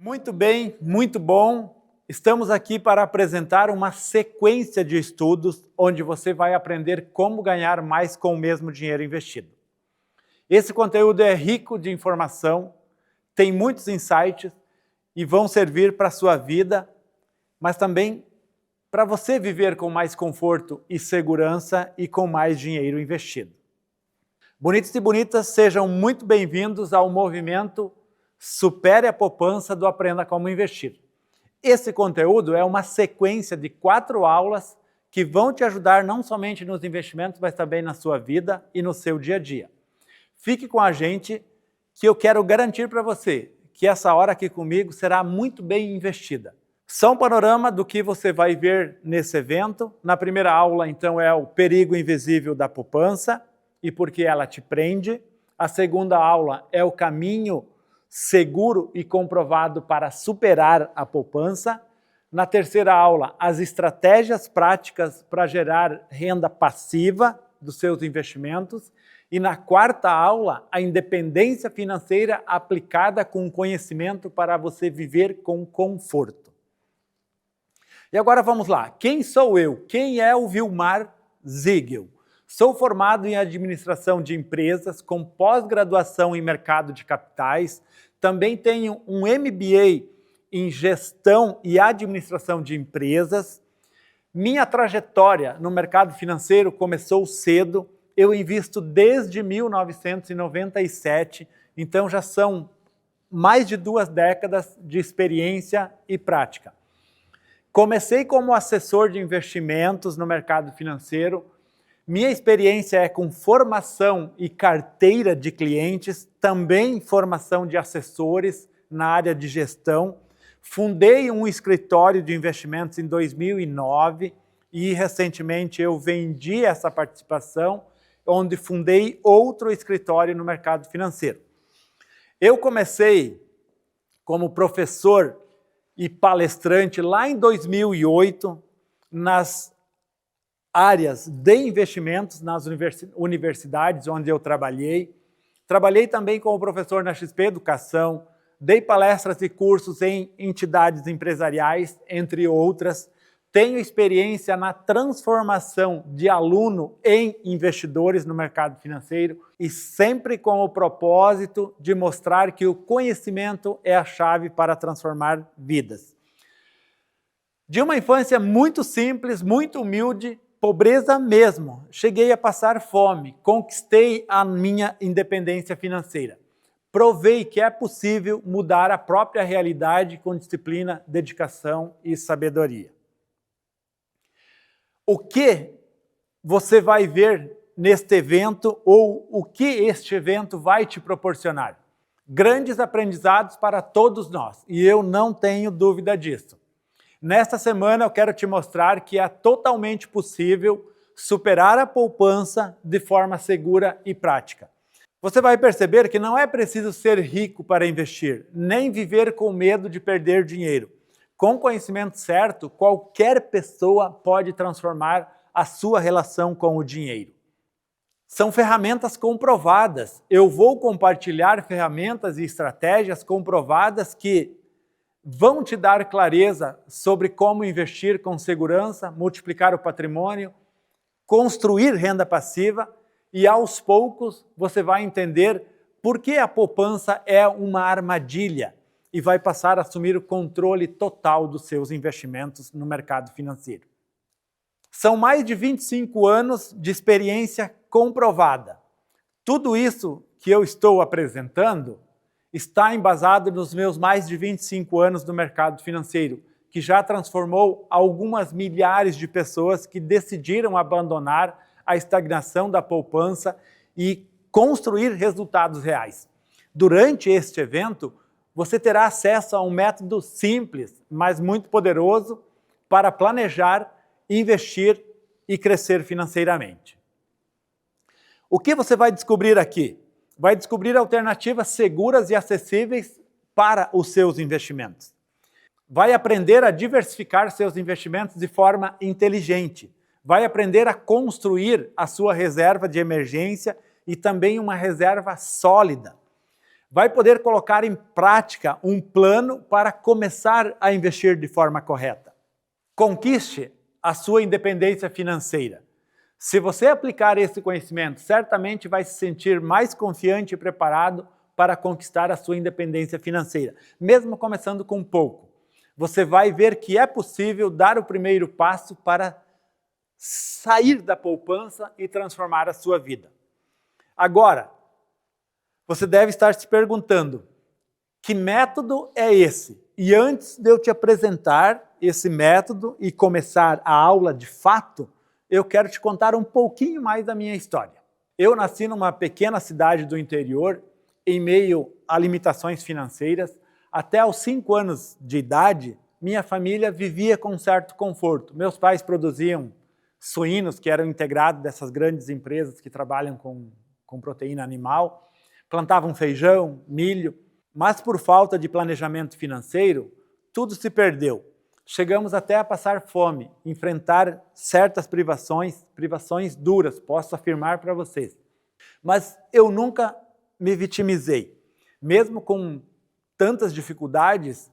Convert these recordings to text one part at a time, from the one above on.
Muito bem, muito bom. Estamos aqui para apresentar uma sequência de estudos onde você vai aprender como ganhar mais com o mesmo dinheiro investido. Esse conteúdo é rico de informação, tem muitos insights e vão servir para a sua vida, mas também para você viver com mais conforto e segurança e com mais dinheiro investido. Bonitos e bonitas, sejam muito bem-vindos ao movimento Supere a Poupança do Aprenda Como Investir. Esse conteúdo é uma sequência de 4 aulas que vão te ajudar não somente nos investimentos, mas também na sua vida e no seu dia a dia. Fique com a gente que eu quero garantir para você que essa hora aqui comigo será muito bem investida. Só um panorama do que você vai ver nesse evento. Na primeira aula, então, é o perigo invisível da poupança e por que ela te prende. A segunda aula é o caminho seguro e comprovado para superar a poupança. Na terceira aula, as estratégias práticas para gerar renda passiva dos seus investimentos. E na quarta aula, a independência financeira aplicada com conhecimento para você viver com conforto. E agora vamos lá. Quem sou eu? Quem é o Vilmar Ziegel? Sou formado em administração de empresas, com pós-graduação em mercado de capitais. Também tenho um MBA em gestão e administração de empresas. Minha trajetória no mercado financeiro começou cedo. Eu invisto desde 1997, então já são mais de 2 décadas de experiência e prática. Comecei como assessor de investimentos no mercado financeiro. Minha experiência é com formação e carteira de clientes, também formação de assessores na área de gestão. Fundei um escritório de investimentos em 2009 e recentemente eu vendi essa participação, onde fundei outro escritório no mercado financeiro. Eu comecei como professor e palestrante lá em 2008 nas áreas de investimentos nas universidades onde eu trabalhei. Trabalhei também como professor na XP Educação, dei palestras e cursos em entidades empresariais, entre outras. Tenho experiência na transformação de aluno em investidores no mercado financeiro e sempre com o propósito de mostrar que o conhecimento é a chave para transformar vidas. De uma infância muito simples, muito humilde, pobreza mesmo, cheguei a passar fome, conquistei a minha independência financeira. Provei que é possível mudar a própria realidade com disciplina, dedicação e sabedoria. O que você vai ver neste evento ou o que este evento vai te proporcionar? Grandes aprendizados para todos nós, e eu não tenho dúvida disso. Nesta semana eu quero te mostrar que é totalmente possível superar a poupança de forma segura e prática. Você vai perceber que não é preciso ser rico para investir, nem viver com medo de perder dinheiro. Com conhecimento certo, qualquer pessoa pode transformar a sua relação com o dinheiro. São ferramentas comprovadas. Eu vou compartilhar ferramentas e estratégias comprovadas que vão te dar clareza sobre como investir com segurança, multiplicar o patrimônio, construir renda passiva e aos poucos você vai entender por que a poupança é uma armadilha e vai passar a assumir o controle total dos seus investimentos no mercado financeiro. São mais de 25 anos de experiência comprovada. Tudo isso que eu estou apresentando está embasado nos meus mais de 25 anos no mercado financeiro, que já transformou algumas milhares de pessoas que decidiram abandonar a estagnação da poupança e construir resultados reais. Durante este evento, você terá acesso a um método simples, mas muito poderoso para planejar, investir e crescer financeiramente. O que você vai descobrir aqui? Vai descobrir alternativas seguras e acessíveis para os seus investimentos. Vai aprender a diversificar seus investimentos de forma inteligente. Vai aprender a construir a sua reserva de emergência e também uma reserva sólida. vai poder colocar em prática um plano para começar a investir de forma correta. Conquiste a sua independência financeira. Se você aplicar esse conhecimento, certamente vai se sentir mais confiante e preparado para conquistar a sua independência financeira, mesmo começando com pouco. Você vai ver que é possível dar o primeiro passo para sair da poupança e transformar a sua vida. Agora, você deve estar se perguntando, que método é esse? E antes de eu te apresentar esse método e começar a aula de fato, eu quero te contar um pouquinho mais da minha história. Eu nasci numa pequena cidade do interior, em meio a limitações financeiras. Até aos 5 anos de idade, minha família vivia com um certo conforto. Meus pais produziam suínos, que eram integrados dessas grandes empresas que trabalham com proteína animal, plantavam feijão, milho, mas por falta de planejamento financeiro, tudo se perdeu. Chegamos até a passar fome, enfrentar certas privações duras, posso afirmar para vocês. Mas eu nunca me vitimizei. Mesmo com tantas dificuldades,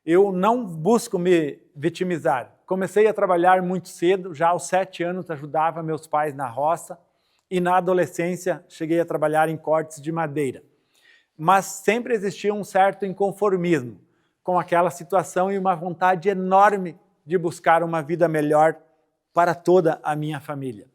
eu não busco me vitimizar. Comecei a trabalhar muito cedo, já aos 7 anos ajudava meus pais na roça e na adolescência cheguei a trabalhar em cortes de madeira. Mas sempre existia um certo inconformismo com aquela situação e uma vontade enorme de buscar uma vida melhor para toda a minha família.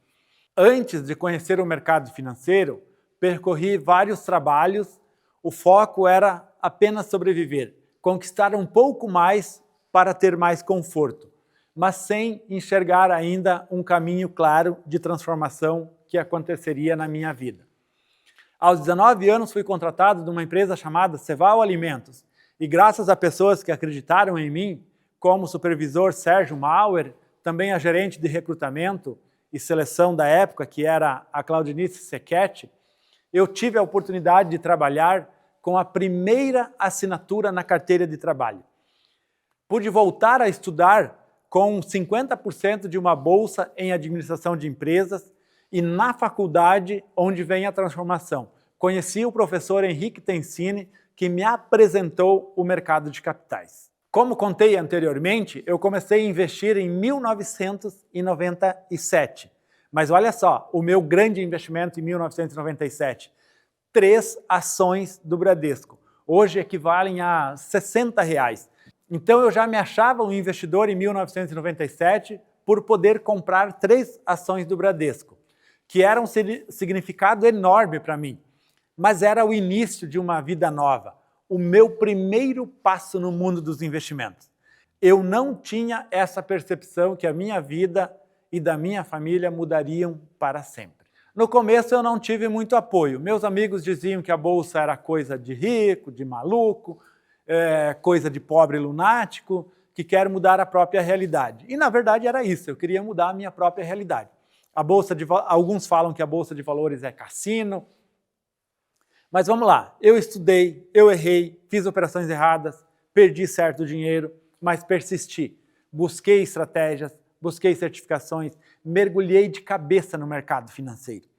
Antes de conhecer o mercado financeiro, percorri vários trabalhos, o foco era apenas sobreviver, conquistar um pouco mais para ter mais conforto, mas sem enxergar ainda um caminho claro de transformação que aconteceria na minha vida. Aos 19 anos fui contratado de uma empresa chamada Ceval Alimentos e graças a pessoas que acreditaram em mim, como o supervisor Sérgio Mauer, também a gerente de recrutamento e seleção da época, que era a Claudinice Sequete, eu tive a oportunidade de trabalhar com a primeira assinatura na carteira de trabalho. Pude voltar a estudar com 50% de uma bolsa em administração de empresas e na faculdade onde vem a transformação. Conheci o professor Henrique Tensini, que me apresentou o mercado de capitais. Como contei anteriormente, eu comecei a investir em 1997. Mas olha só, o meu grande investimento em 1997, 3 ações do Bradesco. Hoje equivalem a R$60. Então eu já me achava um investidor em 1997 por poder comprar 3 ações do Bradesco, que era um significado enorme para mim. Mas era o início de uma vida nova, o meu primeiro passo no mundo dos investimentos. Eu não tinha essa percepção que a minha vida e da minha família mudariam para sempre. No começo eu não tive muito apoio. Meus amigos diziam que a bolsa era coisa de rico, de maluco, coisa de pobre lunático, que quer mudar a própria realidade. E na verdade era isso, eu queria mudar a minha própria realidade. Alguns falam que a bolsa de valores é cassino. Mas vamos lá, eu estudei, eu errei, fiz operações erradas, perdi certo dinheiro, mas persisti. Busquei estratégias, busquei certificações, mergulhei de cabeça no mercado financeiro.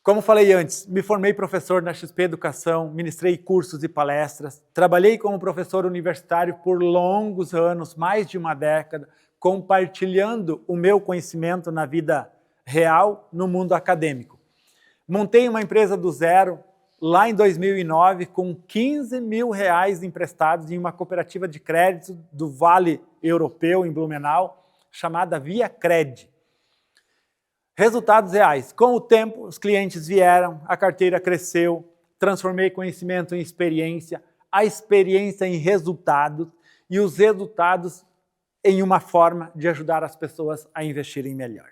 Como falei antes, me formei professor na XP Educação, ministrei cursos e palestras, trabalhei como professor universitário por longos anos, mais de uma década, compartilhando o meu conhecimento na vida real no mundo acadêmico. Montei uma empresa do zero, lá em 2009, com R$15 mil emprestados em uma cooperativa de crédito do Vale Europeu, em Blumenau, chamada ViaCred. Resultados reais. Com o tempo, os clientes vieram, a carteira cresceu, transformei conhecimento em experiência, a experiência em resultados e os resultados em uma forma de ajudar as pessoas a investirem melhor.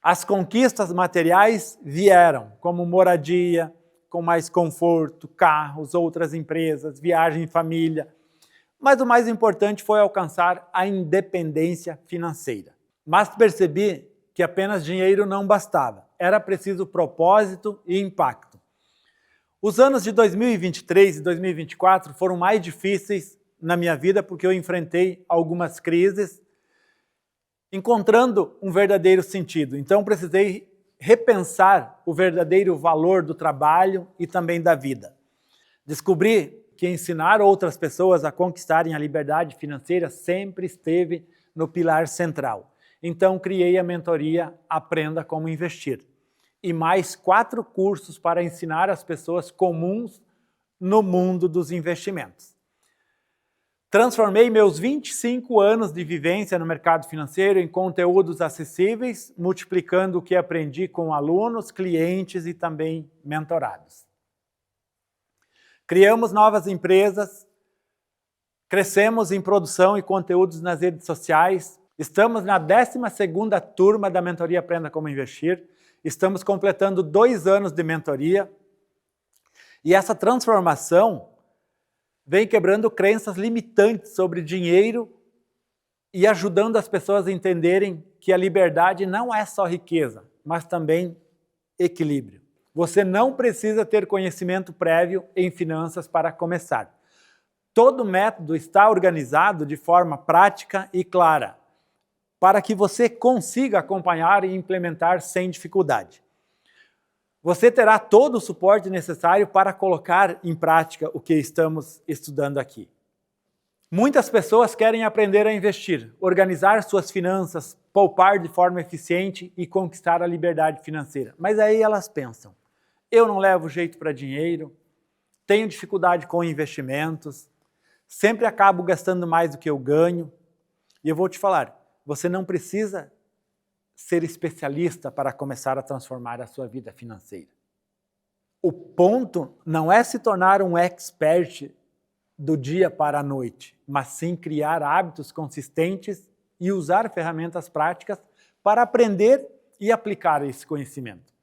As conquistas materiais vieram, como moradia, com mais conforto, carros, outras empresas, viagem em família. Mas o mais importante foi alcançar a independência financeira. Mas percebi que apenas dinheiro não bastava. Era preciso propósito e impacto. Os anos de 2023 e 2024 foram mais difíceis na minha vida porque eu enfrentei algumas crises, encontrando um verdadeiro sentido. Então precisei repensar o verdadeiro valor do trabalho e também da vida. Descobri que ensinar outras pessoas a conquistarem a liberdade financeira sempre esteve no pilar central. Então, criei a mentoria Aprenda Como Investir e mais 4 cursos para ensinar as pessoas comuns no mundo dos investimentos. Transformei meus 25 anos de vivência no mercado financeiro em conteúdos acessíveis, multiplicando o que aprendi com alunos, clientes e também mentorados. Criamos novas empresas, crescemos em produção e conteúdos nas redes sociais, estamos na 12ª turma da mentoria Aprenda Como Investir, estamos completando 2 anos de mentoria e essa transformação vem quebrando crenças limitantes sobre dinheiro e ajudando as pessoas a entenderem que a liberdade não é só riqueza, mas também equilíbrio. Você não precisa ter conhecimento prévio em finanças para começar. Todo método está organizado de forma prática e clara, para que você consiga acompanhar e implementar sem dificuldade. Você terá todo o suporte necessário para colocar em prática o que estamos estudando aqui. Muitas pessoas querem aprender a investir, organizar suas finanças, poupar de forma eficiente e conquistar a liberdade financeira. Mas aí elas pensam, eu não levo jeito para dinheiro, tenho dificuldade com investimentos, sempre acabo gastando mais do que eu ganho. E eu vou te falar, você não precisa ser especialista para começar a transformar a sua vida financeira. O ponto não é se tornar um expert do dia para a noite, mas sim criar hábitos consistentes e usar ferramentas práticas para aprender e aplicar esse conhecimento.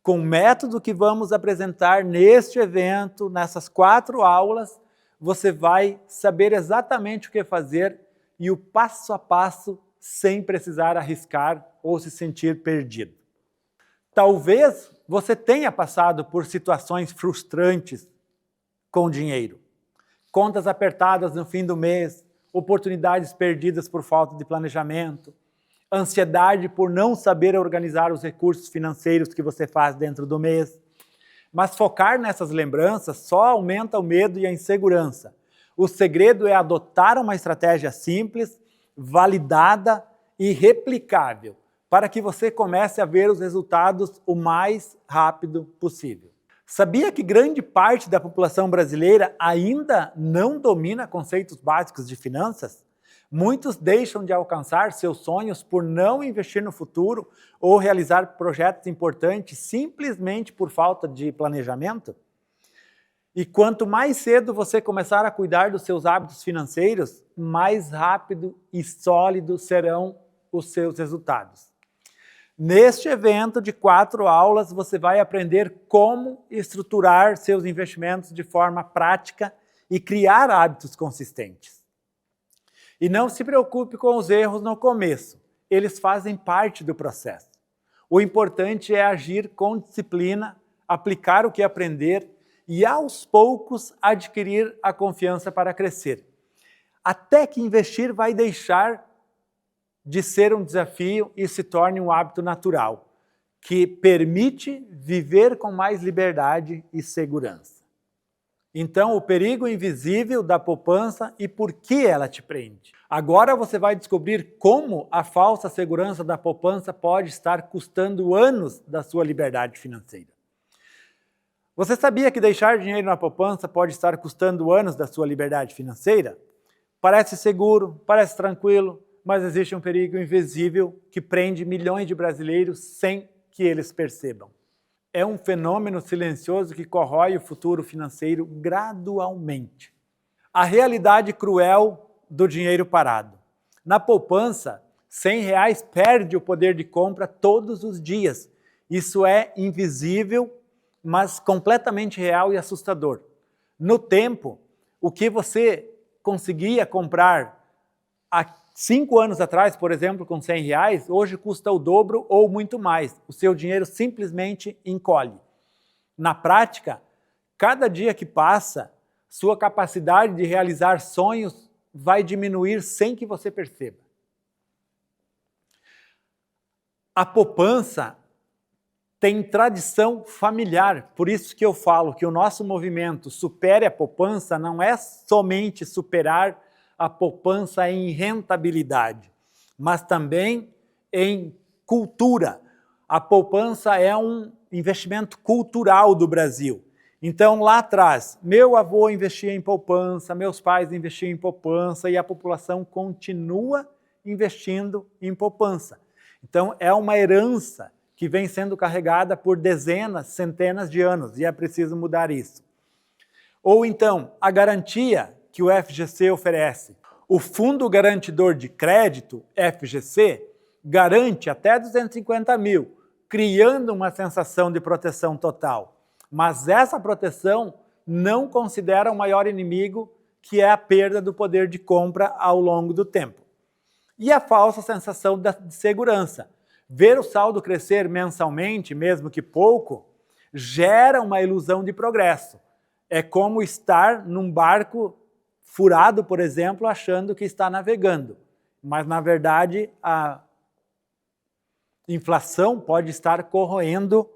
Com o método que vamos apresentar neste evento, nessas 4 aulas, você vai saber exatamente o que fazer e o passo a passo sem precisar arriscar ou se sentir perdido. Talvez você tenha passado por situações frustrantes com dinheiro. Contas apertadas no fim do mês, oportunidades perdidas por falta de planejamento, ansiedade por não saber organizar os recursos financeiros que você faz dentro do mês. Mas focar nessas lembranças só aumenta o medo e a insegurança. O segredo é adotar uma estratégia simples, validada e replicável, para que você comece a ver os resultados o mais rápido possível. Sabia que grande parte da população brasileira ainda não domina conceitos básicos de finanças? Muitos deixam de alcançar seus sonhos por não investir no futuro ou realizar projetos importantes simplesmente por falta de planejamento? E quanto mais cedo você começar a cuidar dos seus hábitos financeiros, mais rápido e sólido serão os seus resultados. Neste evento de 4 aulas, você vai aprender como estruturar seus investimentos de forma prática e criar hábitos consistentes. E não se preocupe com os erros no começo, eles fazem parte do processo. O importante é agir com disciplina, aplicar o que aprender e aos poucos adquirir a confiança para crescer. Até que investir vai deixar de ser um desafio e se torne um hábito natural, que permite viver com mais liberdade e segurança. Então, o perigo invisível da poupança e por que ela te prende. Agora você vai descobrir como a falsa segurança da poupança pode estar custando anos da sua liberdade financeira. Você sabia que deixar dinheiro na poupança pode estar custando anos da sua liberdade financeira? Parece seguro, parece tranquilo, mas existe um perigo invisível que prende milhões de brasileiros sem que eles percebam. É um fenômeno silencioso que corrói o futuro financeiro gradualmente. A realidade cruel do dinheiro parado. Na poupança, R$100 perde o poder de compra todos os dias. Isso é invisível, mas completamente real e assustador. No tempo, o que você conseguia comprar há 5 anos atrás, por exemplo, com R$100, hoje custa o dobro ou muito mais. O seu dinheiro simplesmente encolhe. Na prática, cada dia que passa, sua capacidade de realizar sonhos vai diminuir sem que você perceba. A poupança tem tradição familiar. Por isso que eu falo que o nosso movimento Supere a Poupança não é somente superar a poupança em rentabilidade, mas também em cultura. A poupança é um investimento cultural do Brasil. Então, lá atrás, meu avô investia em poupança, meus pais investiam em poupança e a população continua investindo em poupança. Então, é uma herança que vem sendo carregada por dezenas, centenas de anos, e é preciso mudar isso. Ou então, a garantia que o FGC oferece. O Fundo Garantidor de Crédito, FGC, garante até 250 mil, criando uma sensação de proteção total. Mas essa proteção não considera o maior inimigo, que é a perda do poder de compra ao longo do tempo. E a falsa sensação de segurança. Ver o saldo crescer mensalmente, mesmo que pouco, gera uma ilusão de progresso. É como estar num barco furado, por exemplo, achando que está navegando. Mas, na verdade, a inflação pode estar corroendo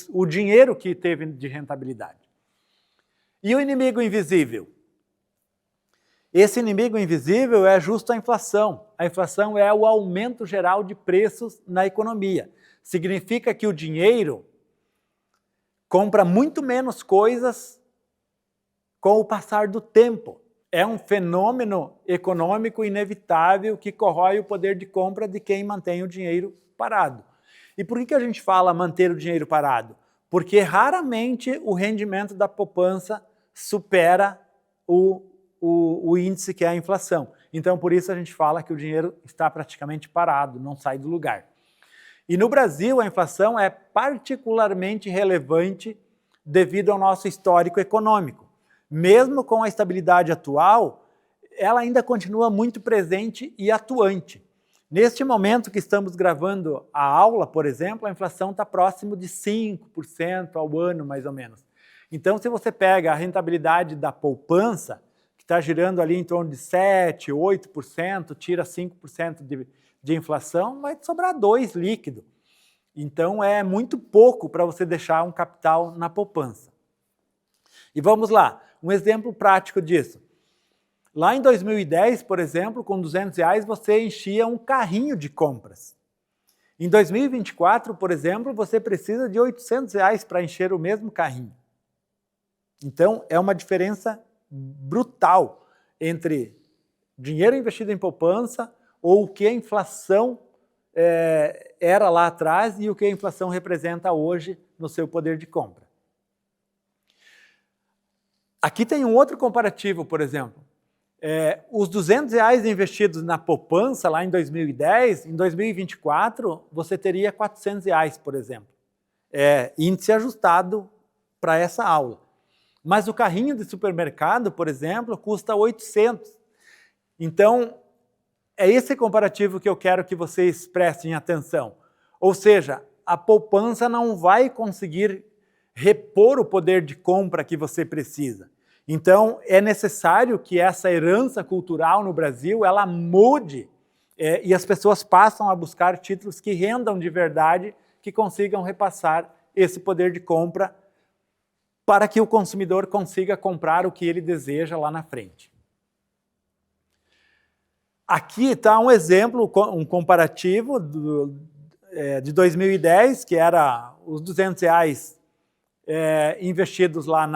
o dinheiro que teve de rentabilidade. E o inimigo invisível? Esse inimigo invisível é justo a inflação. A inflação é o aumento geral de preços na economia. Significa que o dinheiro compra muito menos coisas com o passar do tempo. É um fenômeno econômico inevitável que corrói o poder de compra de quem mantém o dinheiro parado. E por que a gente fala manter o dinheiro parado? Porque raramente o rendimento da poupança supera o índice que é a inflação. Então, por isso a gente fala que o dinheiro está praticamente parado, não sai do lugar. E no Brasil, a inflação é particularmente relevante devido ao nosso histórico econômico. Mesmo com a estabilidade atual, ela ainda continua muito presente e atuante. Neste momento que estamos gravando a aula, por exemplo, a inflação está próximo de 5% ao ano, mais ou menos. Então, se você pega a rentabilidade da poupança, que está girando ali em torno de 7%, 8%, tira 5% de inflação, vai sobrar 2% líquido. Então, é muito pouco para você deixar um capital na poupança. E vamos lá, um exemplo prático disso. Lá em 2010, por exemplo, com R$200, você enchia um carrinho de compras. Em 2024, por exemplo, você precisa de R$800 para encher o mesmo carrinho. Então, é uma diferença brutal entre dinheiro investido em poupança ou o que a inflação era lá atrás e o que a inflação representa hoje no seu poder de compra. Aqui tem um outro comparativo, por exemplo. Os R$200 investidos na poupança lá em 2010, em 2024 você teria R$400, por exemplo. Índice ajustado para essa aula. Mas o carrinho de supermercado, por exemplo, custa 800. Então, é esse comparativo que eu quero que vocês prestem atenção. Ou seja, a poupança não vai conseguir repor o poder de compra que você precisa. Então, é necessário que essa herança cultural no Brasil, ela mude e as pessoas passam a buscar títulos que rendam de verdade, que consigam repassar esse poder de compra para que o consumidor consiga comprar o que ele deseja lá na frente. Aqui está um exemplo, um comparativo de 2010, que era os R$200 investidos lá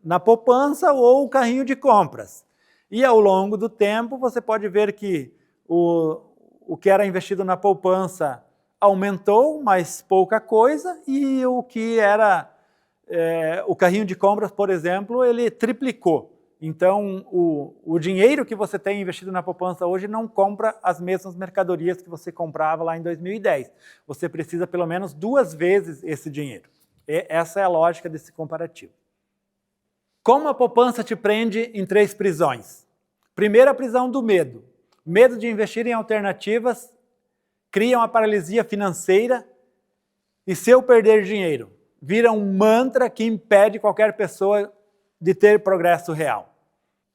na poupança ou o carrinho de compras. E ao longo do tempo você pode ver que o que era investido na poupança aumentou, mas pouca coisa, e o que era o carrinho de compras, por exemplo, ele triplicou. Então, o dinheiro que você tem investido na poupança hoje não compra as mesmas mercadorias que você comprava lá em 2010. Você precisa pelo menos 2 vezes esse dinheiro. Essa é a lógica desse comparativo. Como a poupança te prende em 3 prisões? Primeira, a prisão do medo. Medo de investir em alternativas, cria uma paralisia financeira e se eu perder dinheiro, vira um mantra que impede qualquer pessoa de ter progresso real.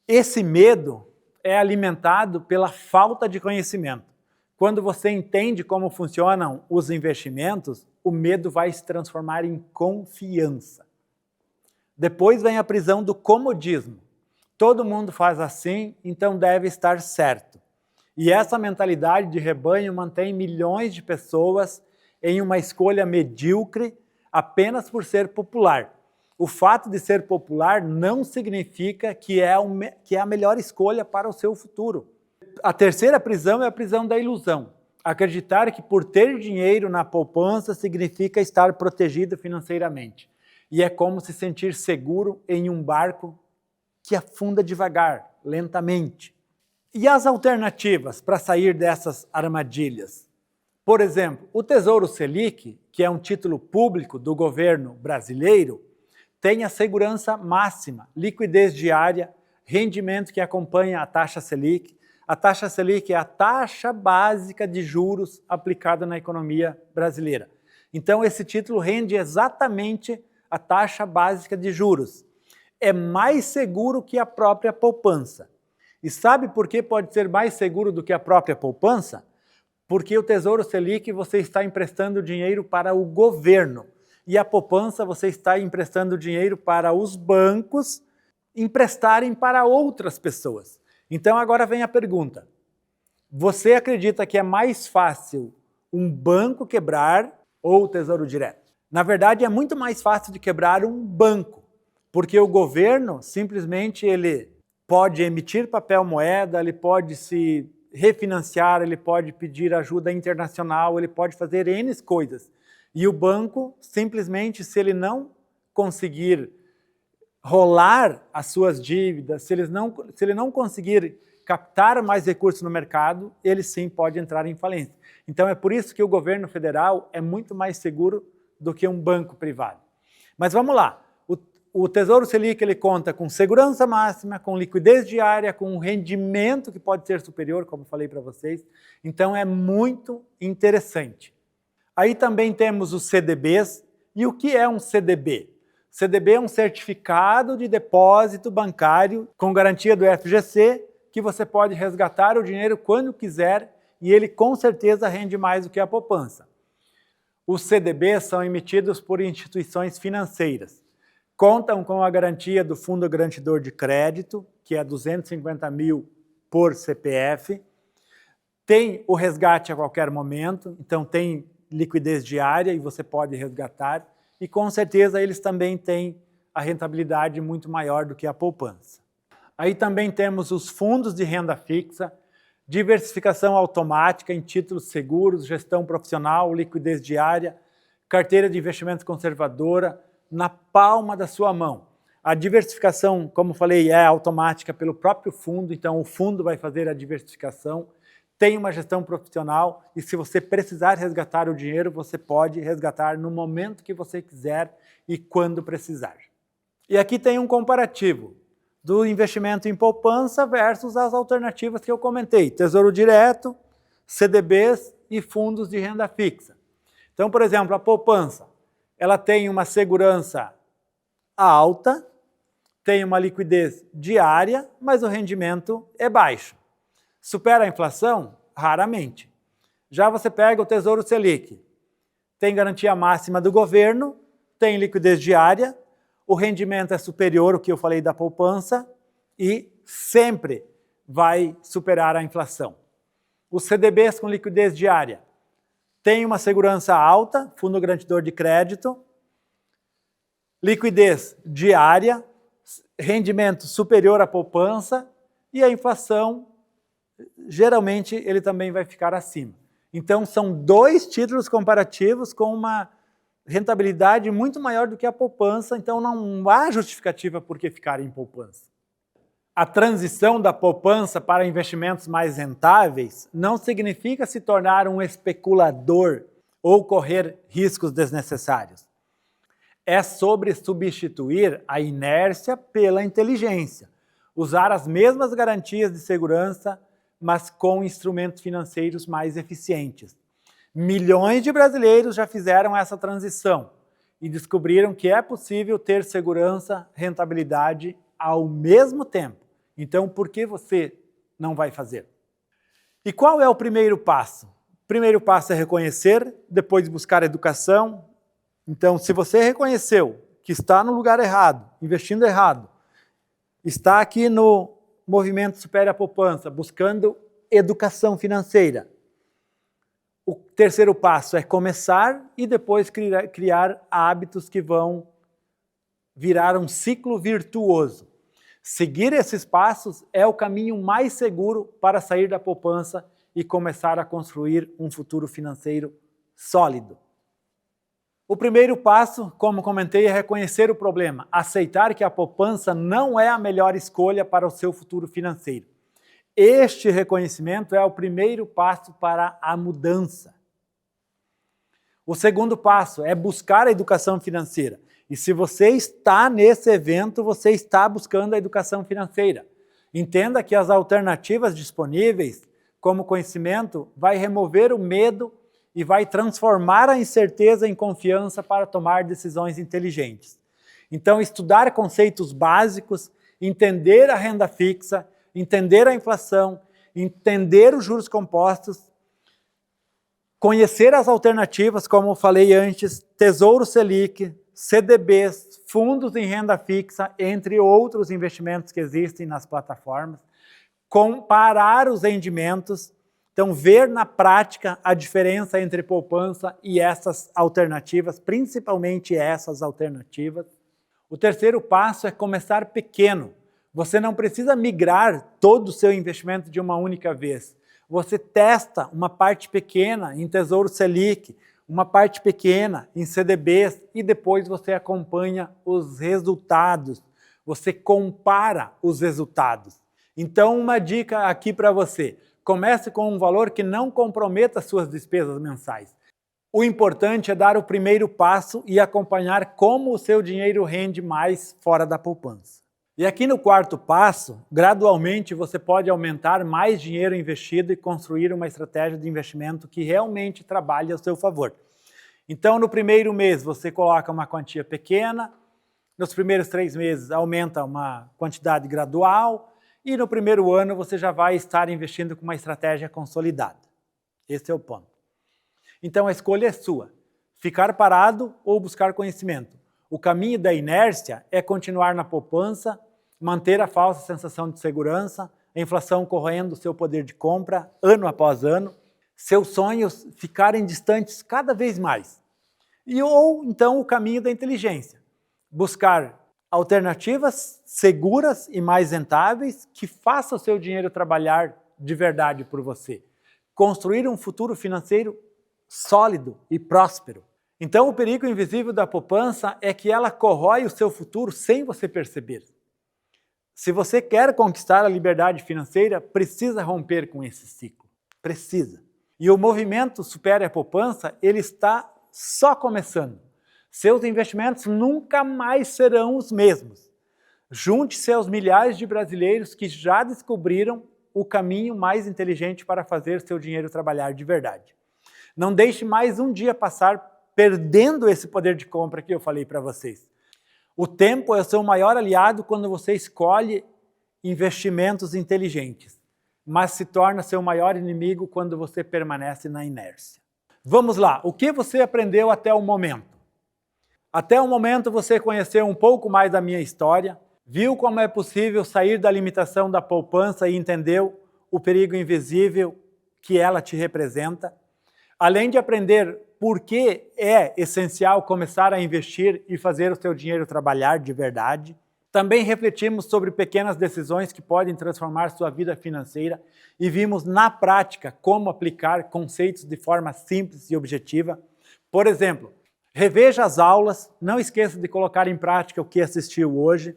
Esse medo é alimentado pela falta de conhecimento. Quando você entende como funcionam os investimentos, o medo vai se transformar em confiança. Depois vem a prisão do comodismo. Todo mundo faz assim, então deve estar certo. E essa mentalidade de rebanho mantém milhões de pessoas em uma escolha medíocre apenas por ser popular. O fato de ser popular não significa que é a melhor escolha para o seu futuro. A terceira prisão é a prisão da ilusão. Acreditar que por ter dinheiro na poupança significa estar protegido financeiramente. E é como se sentir seguro em um barco que afunda devagar, lentamente. E as alternativas para sair dessas armadilhas? Por exemplo, o Tesouro Selic, que é um título público do governo brasileiro, tem a segurança máxima, liquidez diária, rendimento que acompanha a taxa Selic. A taxa Selic é a taxa básica de juros aplicada na economia brasileira. Então, esse título rende exatamente a taxa básica de juros. É mais seguro que a própria poupança. E sabe por que pode ser mais seguro do que a própria poupança? Porque o Tesouro Selic você está emprestando dinheiro para o governo. E a poupança você está emprestando dinheiro para os bancos emprestarem para outras pessoas. Então agora vem a pergunta, você acredita que é mais fácil um banco quebrar ou o Tesouro Direto? Na verdade é muito mais fácil de quebrar um banco, porque o governo simplesmente ele pode emitir papel moeda, ele pode se refinanciar, ele pode pedir ajuda internacional, ele pode fazer N coisas. E o banco simplesmente, se ele não conseguir rolar as suas dívidas, se ele não conseguir captar mais recursos no mercado, ele sim pode entrar em falência. Então é por isso que o governo federal é muito mais seguro do que um banco privado. Mas vamos lá, o Tesouro Selic ele conta com segurança máxima, com liquidez diária, com um rendimento que pode ser superior, como falei para vocês, então é muito interessante. Aí também temos os CDBs, e o que é um CDB? CDB é um certificado de depósito bancário com garantia do FGC, que você pode resgatar o dinheiro quando quiser e ele com certeza rende mais do que a poupança. Os CDBs são emitidos por instituições financeiras. Contam com a garantia do Fundo Garantidor de Crédito, que é 250 mil por CPF. Tem o resgate a qualquer momento, então tem liquidez diária e você pode resgatar. E com certeza eles também têm a rentabilidade muito maior do que a poupança. Aí também temos os fundos de renda fixa, diversificação automática em títulos seguros, gestão profissional, liquidez diária, carteira de investimentos conservadora, na palma da sua mão. A diversificação, como falei, é automática pelo próprio fundo, então o fundo vai fazer a diversificação, tem uma gestão profissional e se você precisar resgatar o dinheiro, você pode resgatar no momento que você quiser e quando precisar. E aqui tem um comparativo do investimento em poupança versus as alternativas que eu comentei, Tesouro Direto, CDBs e fundos de renda fixa. Então, por exemplo, a poupança, ela tem uma segurança alta, tem uma liquidez diária, mas o rendimento é baixo. Supera a inflação? Raramente. Já você pega o Tesouro Selic, tem garantia máxima do governo, tem liquidez diária, o rendimento é superior ao que eu falei da poupança e sempre vai superar a inflação. Os CDBs com liquidez diária têm uma segurança alta, Fundo Garantidor de Crédito, liquidez diária, rendimento superior à poupança e a inflação, geralmente, ele também vai ficar acima. Então, são dois títulos comparativos com uma rentabilidade muito maior do que a poupança, então não há justificativa por que ficar em poupança. A transição da poupança para investimentos mais rentáveis não significa se tornar um especulador ou correr riscos desnecessários. É sobre substituir a inércia pela inteligência, usar as mesmas garantias de segurança, mas com instrumentos financeiros mais eficientes. Milhões de brasileiros já fizeram essa transição e descobriram que é possível ter segurança, rentabilidade ao mesmo tempo. Então, por que você não vai fazer? E qual é o primeiro passo? O primeiro passo é reconhecer, depois buscar educação. Então, se você reconheceu que está no lugar errado, investindo errado, está aqui no movimento Supere a Poupança, buscando educação financeira. O terceiro passo é começar e depois criar hábitos que vão virar um ciclo virtuoso. Seguir esses passos é o caminho mais seguro para sair da poupança e começar a construir um futuro financeiro sólido. O primeiro passo, como comentei, é reconhecer o problema, aceitar que a poupança não é a melhor escolha para o seu futuro financeiro. Este reconhecimento é o primeiro passo para a mudança. O segundo passo é buscar a educação financeira. E se você está nesse evento, você está buscando a educação financeira. Entenda que as alternativas disponíveis, como conhecimento, vai remover o medo e vai transformar a incerteza em confiança para tomar decisões inteligentes. Então, estudar conceitos básicos, entender a renda fixa, entender a inflação, entender os juros compostos, conhecer as alternativas, como eu falei antes, Tesouro Selic, CDBs, fundos em renda fixa, entre outros investimentos que existem nas plataformas, comparar os rendimentos, então ver na prática a diferença entre poupança e essas alternativas, principalmente essas alternativas. O terceiro passo é começar pequeno. Você não precisa migrar todo o seu investimento de uma única vez. Você testa uma parte pequena em Tesouro Selic, uma parte pequena em CDBs e depois você acompanha os resultados, você compara os resultados. Então, uma dica aqui para você, comece com um valor que não comprometa suas despesas mensais. O importante é dar o primeiro passo e acompanhar como o seu dinheiro rende mais fora da poupança. E aqui no quarto passo, gradualmente você pode aumentar mais dinheiro investido e construir uma estratégia de investimento que realmente trabalhe ao seu favor. Então, no primeiro mês, você coloca uma quantia pequena, nos primeiros 3 meses aumenta uma quantidade gradual e no primeiro ano você já vai estar investindo com uma estratégia consolidada. Esse é o ponto. Então, a escolha é sua, ficar parado ou buscar conhecimento. O caminho da inércia é continuar na poupança, manter a falsa sensação de segurança, a inflação corroendo o seu poder de compra ano após ano, seus sonhos ficarem distantes cada vez mais. Ou então o caminho da inteligência, buscar alternativas seguras e mais rentáveis que façam o seu dinheiro trabalhar de verdade por você. Construir um futuro financeiro sólido e próspero. Então o perigo invisível da poupança é que ela corrói o seu futuro sem você perceber. Se você quer conquistar a liberdade financeira, precisa romper com esse ciclo. Precisa. E o movimento Supere a Poupança, ele está só começando. Seus investimentos nunca mais serão os mesmos. Junte-se aos milhares de brasileiros que já descobriram o caminho mais inteligente para fazer seu dinheiro trabalhar de verdade. Não deixe mais um dia passar perdendo esse poder de compra que eu falei para vocês. O tempo é o seu maior aliado quando você escolhe investimentos inteligentes, mas se torna seu maior inimigo quando você permanece na inércia. Vamos lá, o que você aprendeu até o momento? Até o momento você conheceu um pouco mais da minha história, viu como é possível sair da limitação da poupança e entendeu o perigo invisível que ela te representa. Além de aprender por que é essencial começar a investir e fazer o seu dinheiro trabalhar de verdade, também refletimos sobre pequenas decisões que podem transformar sua vida financeira e vimos na prática como aplicar conceitos de forma simples e objetiva. Por exemplo, reveja as aulas, não esqueça de colocar em prática o que assistiu hoje,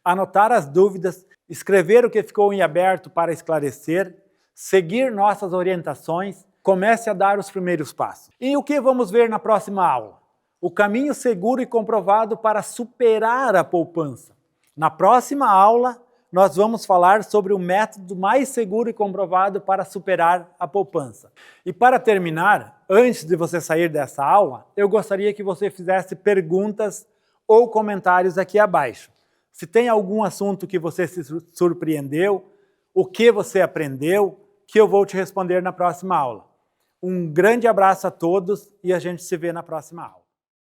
anotar as dúvidas, escrever o que ficou em aberto para esclarecer, seguir nossas orientações, comece a dar os primeiros passos. E o que vamos ver na próxima aula? O caminho seguro e comprovado para superar a poupança. Na próxima aula, nós vamos falar sobre o método mais seguro e comprovado para superar a poupança. E para terminar, antes de você sair dessa aula, eu gostaria que você fizesse perguntas ou comentários aqui abaixo. Se tem algum assunto que você se surpreendeu, o que você aprendeu, que eu vou te responder na próxima aula. Um grande abraço a todos e a gente se vê na próxima aula.